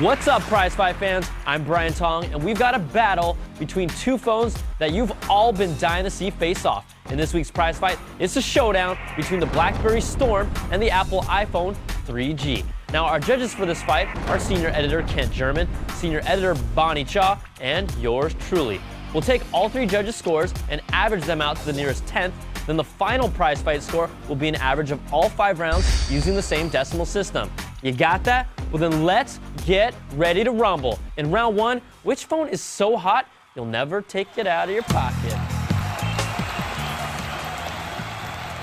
What's up, Prize Fight fans? I'm Brian Tong, and we've got a battle between two phones that you've all been dying to see face off. In this week's Prize Fight, it's a showdown between the Blackberry Storm and the Apple iPhone 3G. Now, our judges for this fight are senior editor Kent German, senior editor Bonnie Cha, and yours truly. We'll take all three judges' scores and average them out to the nearest tenth. Then the final prize fight score will be an average of all 5 rounds using the same decimal system. You got that? Well, then let's get ready to rumble. In round 1, which phone is so hot you'll never take it out of your pocket?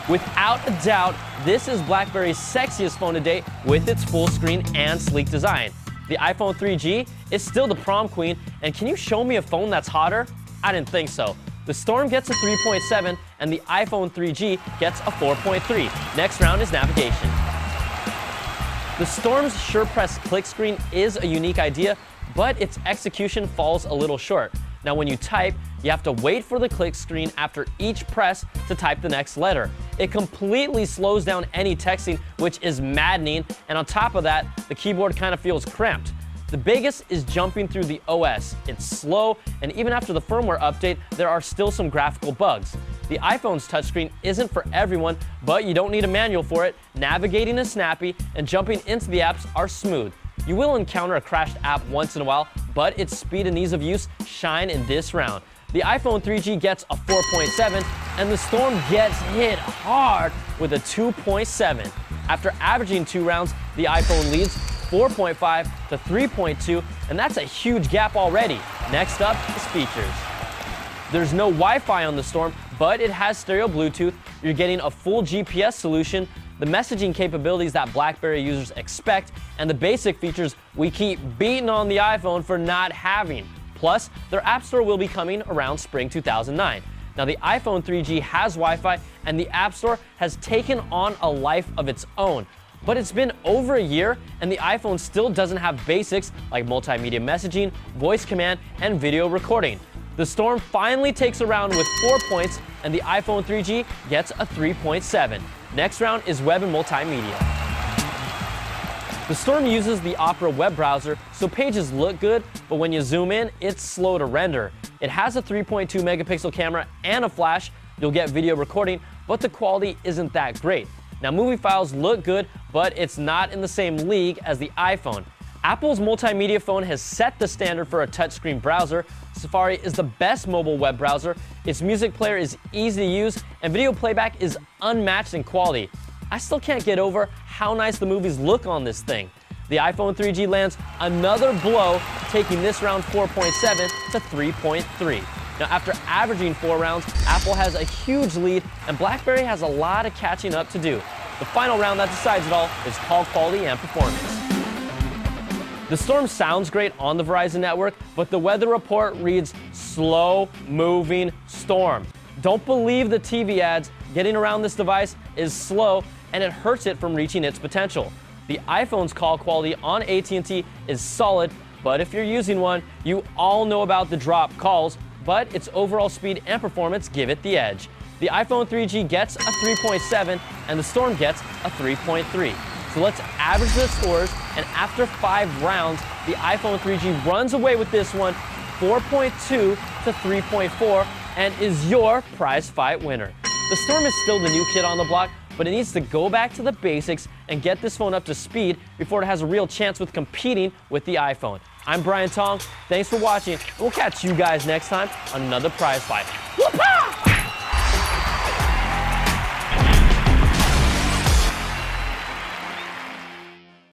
Without a doubt, this is BlackBerry's sexiest phone to date with its full screen and sleek design. The iPhone 3G is still the prom queen, and can you show me a phone that's hotter? I didn't think so. The Storm gets a 3.7 and the iPhone 3G gets a 4.3. Next round is navigation. The Storm's SurePress click screen is a unique idea, but its execution falls a little short. Now when you type, you have to wait for the click screen after each press to type the next letter. It completely slows down any texting, which is maddening, and on top of that, the keyboard kind of feels cramped. The biggest is jumping through the OS. It's slow, and even after the firmware update, there are still some graphical bugs. The iPhone's touchscreen isn't for everyone, but you don't need a manual for it. Navigating is snappy, and jumping into the apps are smooth. You will encounter a crashed app once in a while, but its speed and ease of use shine in this round. The iPhone 3G gets a 4.7, and the Storm gets hit hard with a 2.7. After averaging 2 rounds, the iPhone leads 4.5 to 3.2, and that's a huge gap already. Next up is features. There's no Wi-Fi on the Storm, but it has stereo Bluetooth. You're getting a full GPS solution, the messaging capabilities that BlackBerry users expect, and the basic features we keep beating on the iPhone for not having. Plus, their App Store will be coming around spring 2009. Now, the iPhone 3G has Wi-Fi, and the App Store has taken on a life of its own. But it's been over a year, and the iPhone still doesn't have basics like multimedia messaging, voice command, and video recording. The Storm finally takes a round with 4 points, and the iPhone 3G gets a 3.7. Next round is web and multimedia. The Storm uses the Opera web browser, so pages look good, but when you zoom in, it's slow to render. It has a 3.2 megapixel camera and a flash. You'll get video recording, but the quality isn't that great. Now, movie files look good, but it's not in the same league as the iPhone. Apple's multimedia phone has set the standard for a touchscreen browser. Safari is the best mobile web browser. Its music player is easy to use, and video playback is unmatched in quality. I still can't get over how nice the movies look on this thing. The iPhone 3G lands another blow, taking this round 4.7 to 3.3. Now, after averaging 4 rounds, Apple has a huge lead, and BlackBerry has a lot of catching up to do. The final round that decides it all is call quality and performance. The Storm sounds great on the Verizon network, but the weather report reads slow-moving storm. Don't believe the TV ads. Getting around this device is slow, and it hurts it from reaching its potential. The iPhone's call quality on AT&T is solid, but if you're using one, you all know about the drop calls, but its overall speed and performance give it the edge. The iPhone 3G gets a 3.7, and the Storm gets a 3.3. So let's average the scores, and after 5 rounds, the iPhone 3G runs away with this one, 4.2 to 3.4, and is your prize fight winner. The Storm is still the new kid on the block, but it needs to go back to the basics and get this phone up to speed before it has a real chance with competing with the iPhone. I'm Brian Tong. Thanks for watching, and we'll catch you guys next time on another prize fight. Whoop-a!